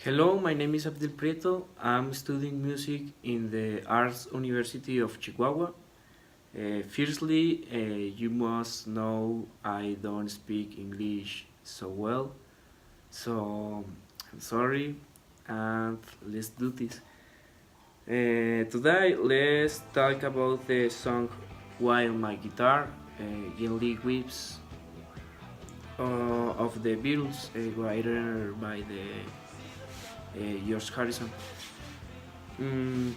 Hello, my name is Abdel Prieto. I'm studying music in the Arts University of Chihuahua. Firstly, you must know I don't speak English so well, so I'm sorry, and let's do this. Today, let's talk about the song While My Guitar gently weeps of the Beatles, written by George Harrison. Mm,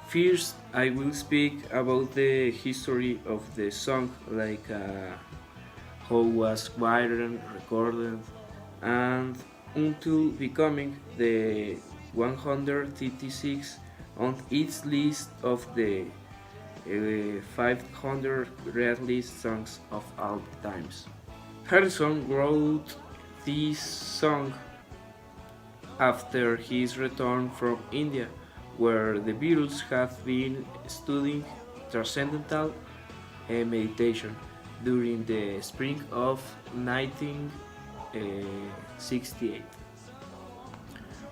First, I will speak about the history of the song, like how was written, recorded, and until becoming the 136 on its list of the 500 greatest songs of all times. Harrison wrote this song after his return from India, where the Beatles have been studying transcendental meditation during the spring of 1968.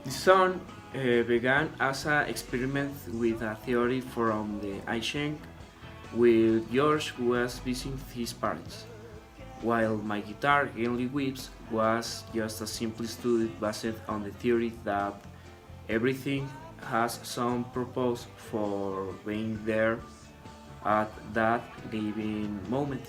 The song began as an experiment with a theory from the I Ching, while George was visiting his parents, while My Guitar Gently Weeps was just a simple study based on the theory that everything has some purpose for being there at that given moment.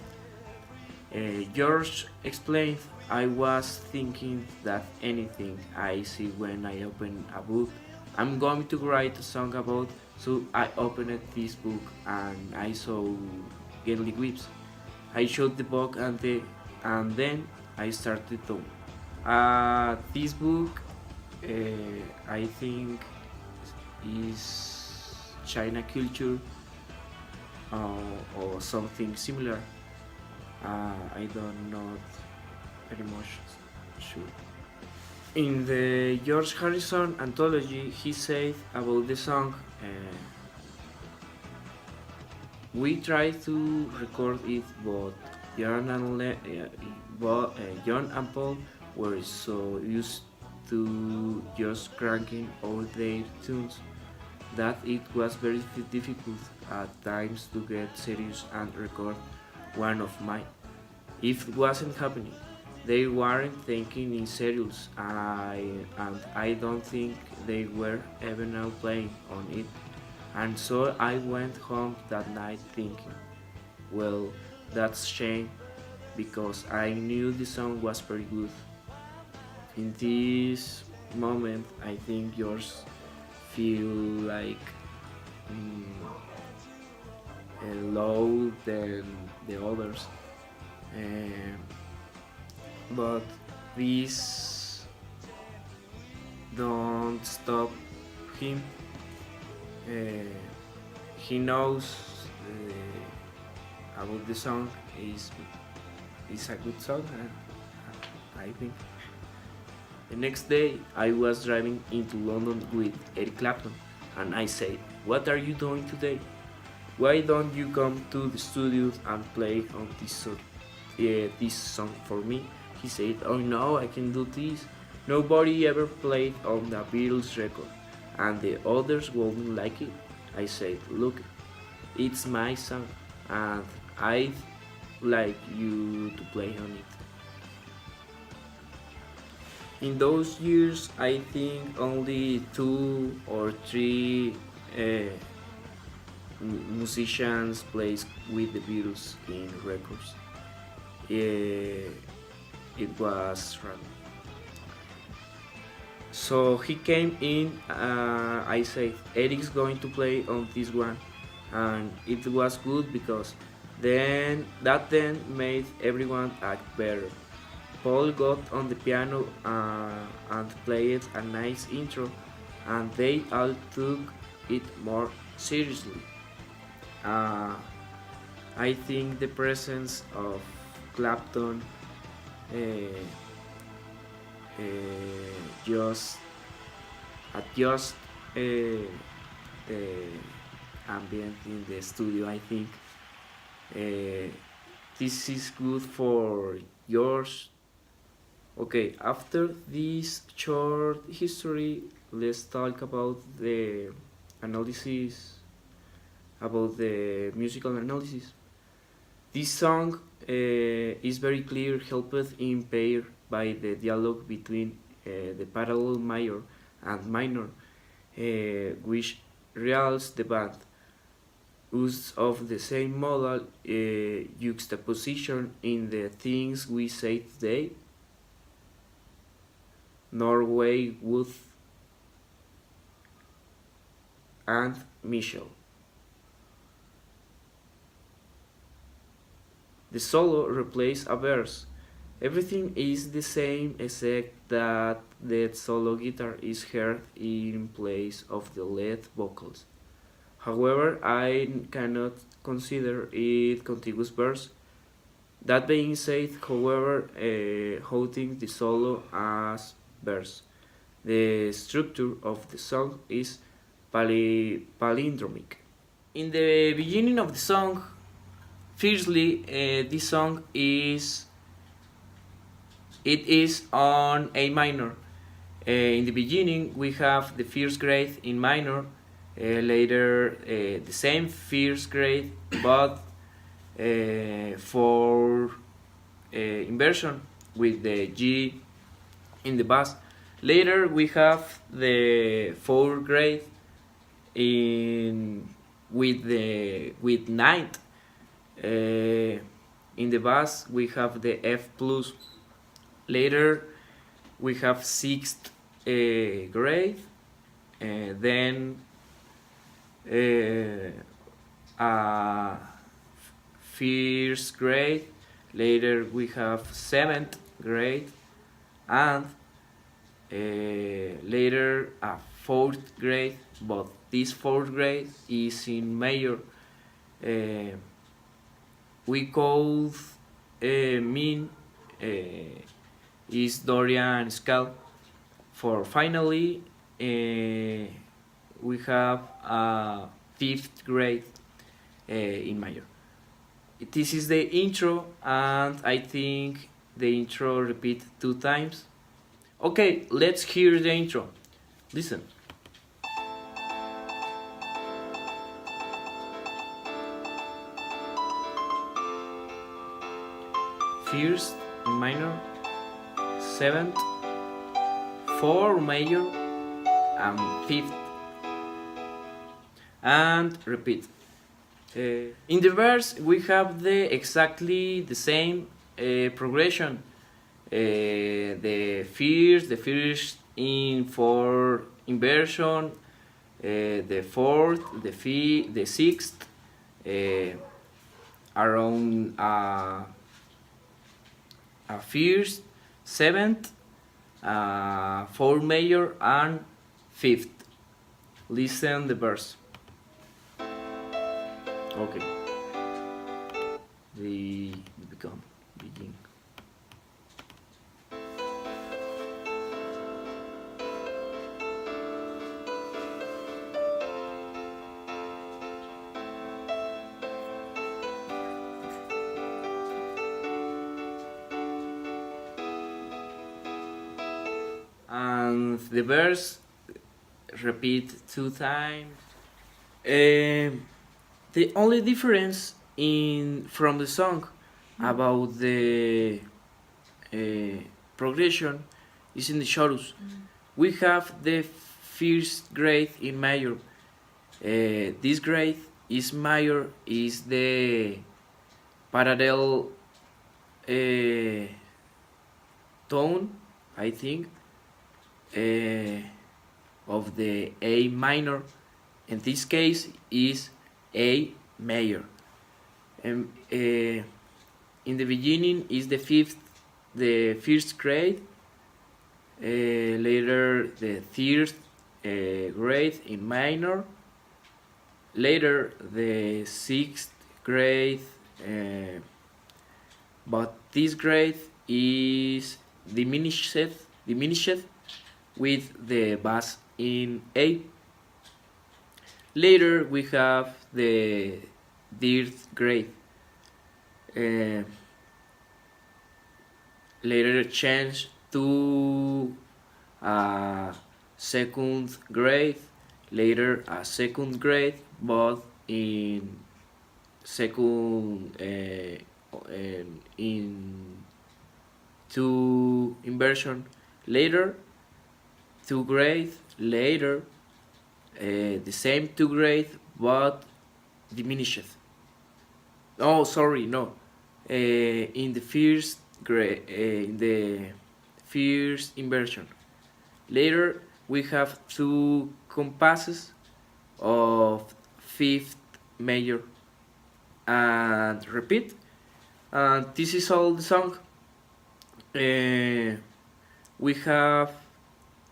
George explained, I was thinking that anything I see when I open a book, I'm going to write a song about, so I opened this book and I saw Gently Weeps. I showed the book and then I started to. This book, I think, is China culture or something similar. I don't know very much sure. In the George Harrison anthology, he said about the song, we tried to record it, but John and Paul were so used to just cranking out their tunes that it was very difficult at times to get serious and record one of mine. If it wasn't happening, they weren't thinking in serious, and I don't think they were even now playing on it. And so I went home that night thinking, well, that's shame because I knew the song was very good. In this moment, I think yours feel like mm, low than the others. Um, but this don't stop him. Uh, he knows about the song is a good song. I think. The next day, I was driving into London with Eric Clapton, and I said, "What are you doing today? Why don't you come to the studio and play on this song for me?" He said, "Oh no, I can do this. Nobody ever played on the Beatles record, and the others wouldn't like it." I said, "Look, it's my song, and I'd like you to play on it." In those years, I think only two or three uh, musicians played with the Beatles in records. Uh, it was random. So he came in. I said, Eric's going to play on this one, and it was good because then made everyone act better. Paul got on the piano and played a nice intro, and they all took it more seriously. Uh, I think the presence of Clapton uh, just adjust the ambient in the studio. I think uh, this is good for yours Okay, after this short history, let's talk about the analysis, about the musical analysis. This song is very clear, helped in pair by the dialogue between the parallel major and minor, which reals the band. Use of the same modal juxtaposition in the things we say today. Norway, Wood, and Michel. The solo replaces a verse. Everything is the same except that the solo guitar is heard in place of the lead vocals. However, I cannot consider it contiguous verse. That being said, however, holding the solo as verse, the structure of the song is palindromic. In the beginning of the song, firstly, this song is on A minor. In the beginning, we have the first grade in minor. Later, the same first grade, but for inversion with the G in the bass. Later, we have the fourth grade with ninth. In the bass, we have the F plus. Later, we have sixth grade, then first grade. Later, we have seventh grade, and later a fourth grade. But this fourth grade is in major. We call mean is Dorian scale. For finally, we have a fifth grade in major. This is the intro, and I think the intro repeat 2 times. Okay, let's hear the intro. Listen. First in minor, seventh, 4 major, and fifth. And repeat. In the verse, we have exactly the same progression. The first in 4 inversion, the fourth, the fifth, the sixth, around a first, seventh, 4 major, and fifth. Listen the verse. Okay. The begin. And the verse repeat 2 times. The only difference from the song about the progression is in the chorus. We have the first grade in major. This grade is major, is the parallel tone, I think, of the A minor. In this case is A major. In the beginning is the first grade. Later the third grade in minor. Later the sixth grade. But this grade is diminished with the bass in A. Later we have the third grade. Later change to a second grade, later a second grade, but in second in two inversion, later two grade, later the same two grade but diminished. Oh, sorry, no. In the first grade, in the first inversion. Later we have two compasses of fifth major and repeat. And this is all the song. We have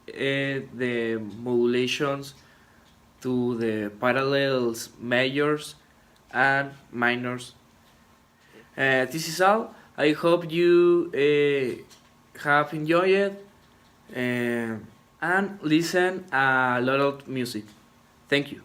the modulations to the parallels majors and minors. This is all. I hope you have enjoyed it and listen a lot of music. Thank you.